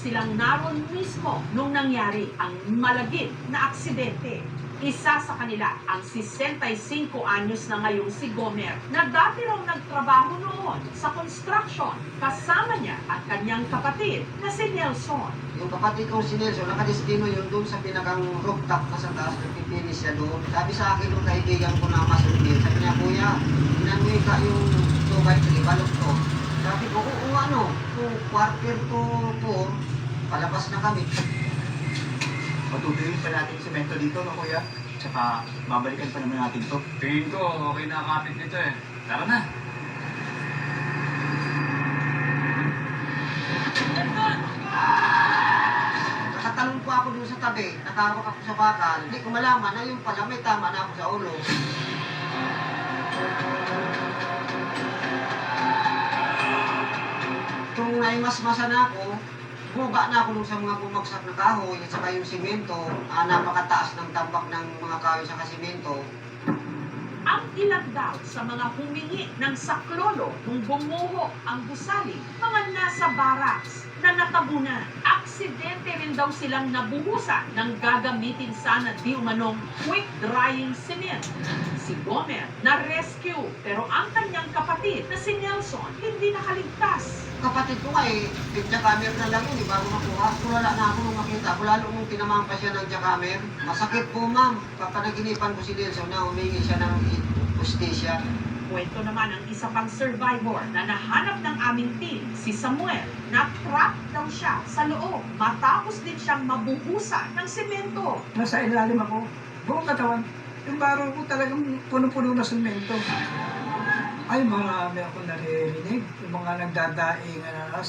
silang naroon mismo nung nangyari ang malagim na aksidente. Isa sa kanila ang 65 anyos na ngayong si Gomer na dati raw nagtrabaho noon sa construction kasama niya at kanyang kapatid na si Nelson. Yung kapatid kong si Nelson, nakadestino yun doon sa pinakang rooftop na sa taas, nagpipinis siya doon. Sabi sa akin yung kaibigan ko na masunod, sabi niya, kuya, inanuwi ka yung 2x3, balot to. Sabi ko, oo ano, kung quarter to 4, palabas na kami. Patutuloy pa natin yung semento dito, no kuya? Tsaka babalikan pa naman natin to. Tingin ko, okay na kapit nito eh. Tara na. Nakatalong po ako doon sa tabi, natawag ako sa bakal. Hindi ko malaman na yung pala may tama na ako sa ulo. Kung naimasmasan ako, buga na ako dun sa mga bumagsak na kahoy at saka yung simento, napakataas ng tambak ng mga kahoy sa simento. Ang ilan daw sa mga humingi ng saklolo nung bumuho ang gusali, mga nasa barracks na natabunan. Aksidente rin daw silang nabuhusan ng gagamitin sana di umanong quick-drying cement. Si Gomer na-rescue pero ang kanyang kapatid na si Nelson hindi nakaligtas. Kapatid ko nga jackhammer na lang yun, bago makuha. Wala na ako nung makita ko, lalo nung tinamang pa siya ng jackhammer. Masakit po ma'am, papanaginipan ko si Nelson na humingi siya ng justisya. Kwento naman ang isa pang survivor na nahanap ng aming team, si Samuel, na trap daw siya sa loob matapos din siyang mabuhusan ng semento. Nasa ilalim ako, buong katawan. Yung baro ko talagang puno-puno na semento. Ay, marami ako naririnig. Yung mga nagdadaing